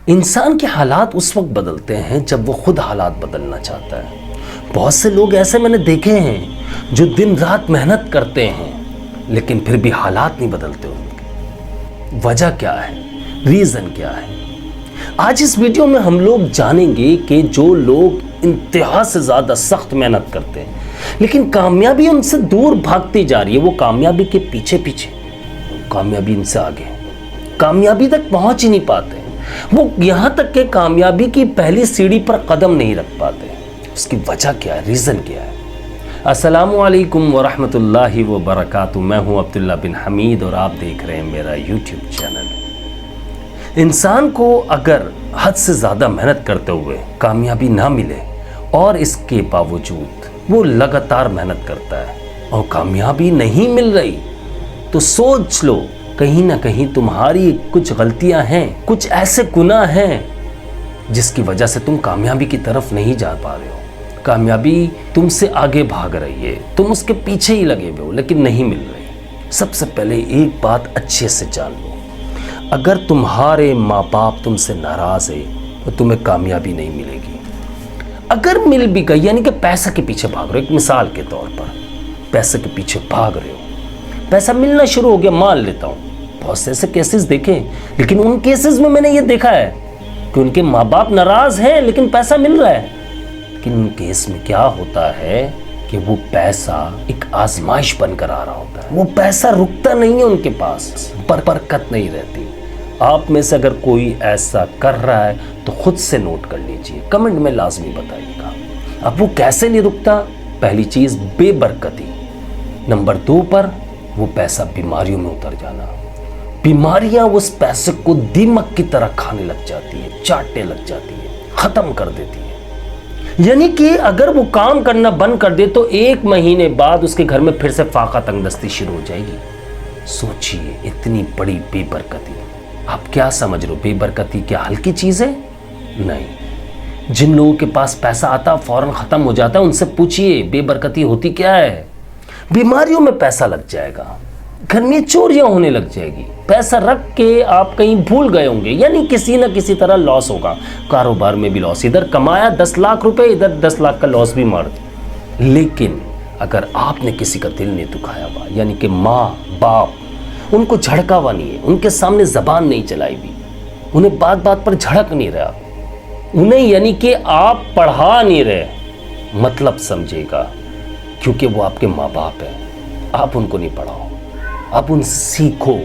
انسان کے حالات اس وقت بدلتے ہیں جب وہ خود حالات بدلنا چاہتا ہے۔ بہت سے لوگ ایسے میں نے دیکھے ہیں جو دن رات محنت کرتے ہیں لیکن پھر بھی حالات نہیں بدلتے ان کے۔ وجہ کیا ہے؟ ریزن کیا ہے؟ آج اس ویڈیو میں ہم لوگ جانیں گے کہ جو لوگ انتہا سے زیادہ سخت محنت کرتے ہیں لیکن کامیابی ان سے دور بھاگتی جا رہی ہے، وہ کامیابی کے پیچھے پیچھے، کامیابی ان سے آگے، کامیابی تک پہنچ ہی نہیں پاتے، وہ یہاں تک کہ کامیابی کی پہلی سیڑھی پر قدم نہیں رکھ پاتے۔ اس کی وجہ کیا ہے؟ ریزن کیا ہے؟ السلام علیکم ورحمۃ اللہ وبرکاتہ، میں ہوں عبداللہ بن حمید اور آپ دیکھ رہے ہیں میرا یوٹیوب چینل۔ انسان کو اگر حد سے زیادہ محنت کرتے ہوئے کامیابی نہ ملے اور اس کے باوجود وہ لگاتار محنت کرتا ہے اور کامیابی نہیں مل رہی، تو سوچ لو کہیں نہ کہیں تمہاری کچھ غلطیاں ہیں، کچھ ایسے گناہ ہیں جس کی وجہ سے تم کامیابی کی طرف نہیں جا پا رہے ہو۔ کامیابی تم سے آگے بھاگ رہی ہے، تم اس کے پیچھے ہی لگے ہوئے ہو لیکن نہیں مل رہی۔ سب سے پہلے ایک بات اچھے سے جان لو، اگر تمہارے ماں باپ تم سے ناراض ہے تو تمہیں کامیابی نہیں ملے گی۔ اگر مل بھی گئی، یعنی کہ پیسے کے پیچھے بھاگ رہے ہو، ایک مثال کے طور پر پیسے کے پیچھے بھاگ رہے ہو، پیسہ ملنا شروع ہو گیا، مان لیتا ہوں بہت سے ایسے کیسز دیکھیں، لیکن ان کیسز میں نے یہ دیکھا ہے کہ ان کے ماں باپ ناراض ہیں لیکن پیسہ مل رہا ہے، لیکن ان کیس میں کیا ہوتا ہے کہ وہ پیسہ ایک آزمائش بن کر آ رہا ہوتا ہے، وہ پیسہ رکتا نہیں ہے ان کے پاس، برکت نہیں رہتی۔ آپ میں سے اگر کوئی ایسا کر رہا ہے تو خود سے نوٹ کر لیجئے، کمنٹ میں لازمی بتائیے گا۔ اب وہ کیسے نہیں رکتا؟ پہلی چیز بے برکتی، نمبر 2 پر وہ پیسہ بیماریوں میں اتر جانا، بیماریاں اس پیسے کو دیمک کی طرح کھانے لگ جاتی ہے، چاٹنے لگ جاتی ہے، ختم کر دیتی ہے۔ یعنی کہ اگر وہ کام کرنا بند کر دے تو 1 مہینے بعد اس کے گھر میں پھر سے فاقہ تنگ دستی شروع ہو جائے گی۔ سوچئے اتنی بڑی بے برکتی، آپ کیا سمجھ رہے ہو بے برکتی کیا ہلکی چیز ہے؟ نہیں۔ جن لوگوں کے پاس پیسہ آتا فوراً ختم ہو جاتا ہے، ان سے پوچھئے بے برکتی ہوتی کیا ہے؟ بیماریوں میں پیسہ لگ جائے گا، گھر میں چوریاں ہونے لگ جائے گی، پیسہ رکھ کے آپ کہیں بھول گئے ہوں گے، یعنی کسی نہ کسی طرح لاس ہوگا، کاروبار میں بھی لاس، ادھر کمایا 10 لاکھ روپے، ادھر 10 لاکھ کا لاس بھی مار دیا۔ لیکن اگر آپ نے کسی کا دل نہیں دکھایا ہوا، یعنی کہ ماں باپ ان کو جھڑکا ہوا نہیں ہے، ان کے سامنے زبان نہیں چلائی بھی، انہیں بات بات پر جھڑک نہیں رہا، انہیں یعنی کہ آپ پڑھا نہیں رہے، مطلب سمجھے گا، کیونکہ وہ آپ کے ماں باپ ہیں، آپ ان کو نہیں پڑھاؤ، آپ ان سے سیکھو۔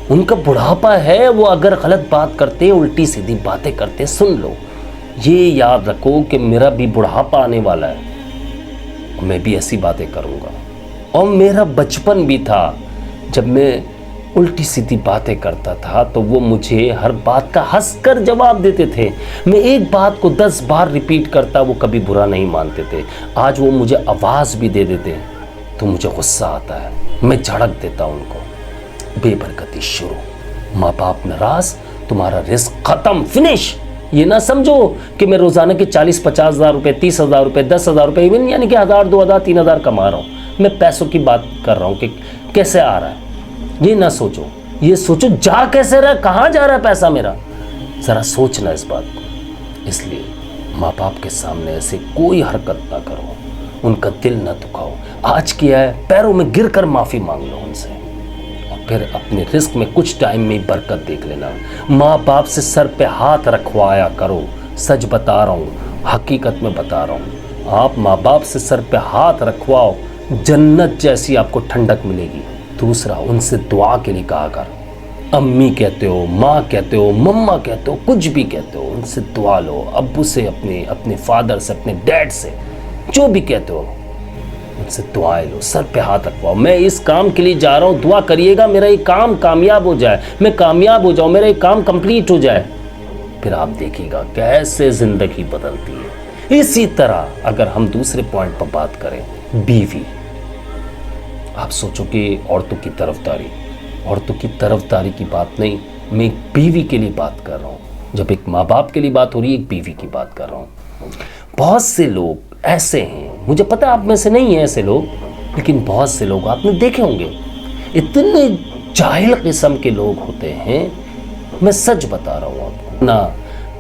ان کا بڑھاپا ہے، وہ اگر غلط بات کرتے، الٹی سیدھی باتیں کرتے، سن لو، یہ یاد رکھو کہ میرا بھی بڑھاپا آنے والا ہے، میں بھی ایسی باتیں کروں گا، اور میرا بچپن بھی تھا جب میں الٹی سیدھی باتیں کرتا تھا تو وہ مجھے ہر بات کا ہنس کر جواب دیتے تھے، میں ایک بات کو 10 بار ریپیٹ کرتا، وہ کبھی برا نہیں مانتے تھے، آج وہ مجھے آواز بھی دے دیتے تو مجھے غصہ آتا ہے، میں جھڑک دیتا ہوں ان کو۔ بے برکتی شروع، ماں باپ ناراض، تمہارا رزق ختم، فنش۔ یہ نہ سمجھو کہ میں روزانہ کے 40-50 ہزار روپے، 30 ہزار روپے، 10 ہزار روپے، ایون یعنی کہ 1000 2000 3000 کما رہا ہوں، میں پیسوں کی بات کر رہا ہوں کہ کیسے آ رہا ہے، یہ نہ سوچو، یہ سوچو جا کیسے رہا ہے، کہاں جا رہا ہے پیسہ میرا، ذرا سوچنا اس بات کو۔ اس لیے ماں باپ کے سامنے ایسے کوئی حرکت نہ کرو، ان کا دل نہ دکھاؤ، آج کیا ہے پیروں میں گر کر معافی مانگ لو ان سے، اور پھر اپنے رزق میں کچھ ٹائم میں برکت دیکھ لینا۔ ماں باپ سے سر پہ ہاتھ رکھوایا کرو، سچ بتا رہا ہوں، حقیقت میں بتا رہا ہوں، آپ ماں باپ سے سر پہ ہاتھ رکھواؤ، جنت جیسی آپ کو ٹھنڈک ملے گی۔ دوسرا، ان سے دعا کے لیے کہا کر، امی کہتے ہو، ماں کہتے ہو، مما کہتے ہو، کچھ بھی کہتے ہو، ان سے دعا لو، ابو سے، اپنے فادر سے، اپنے ڈیڈ سے، جو بھی کہتے ہو ان سے دعائیں لو، سر پہ ہاتھ رکھواؤ، میں اس کام کے لیے جا رہا ہوں، دعا کریے گا میرا یہ کام کامیاب ہو جائے، میں کامیاب ہو جاؤں، میرا یہ کام کمپلیٹ ہو جائے، پھر آپ دیکھیے گا کیسے زندگی بدلتی ہے۔ اسی طرح اگر ہم دوسرے پوائنٹ پر بات کریں، بیوی، آپ سوچو کہ عورتوں کی طرفداری کی بات نہیں، میں ایک بیوی کے لیے بات کر رہا ہوں، جب ایک ماں باپ کے لیے بات ہو رہی ہے، ایک بیوی کی بات کر رہا ہوں۔ بہت سے لوگ ایسے ہیں، مجھے پتہ آپ میں سے نہیں ہیں ایسے لوگ، لیکن بہت سے لوگ آپ نے دیکھے ہوں گے، اتنے جاہل قسم کے لوگ ہوتے ہیں، میں سچ بتا رہا ہوں آپ کو، نہ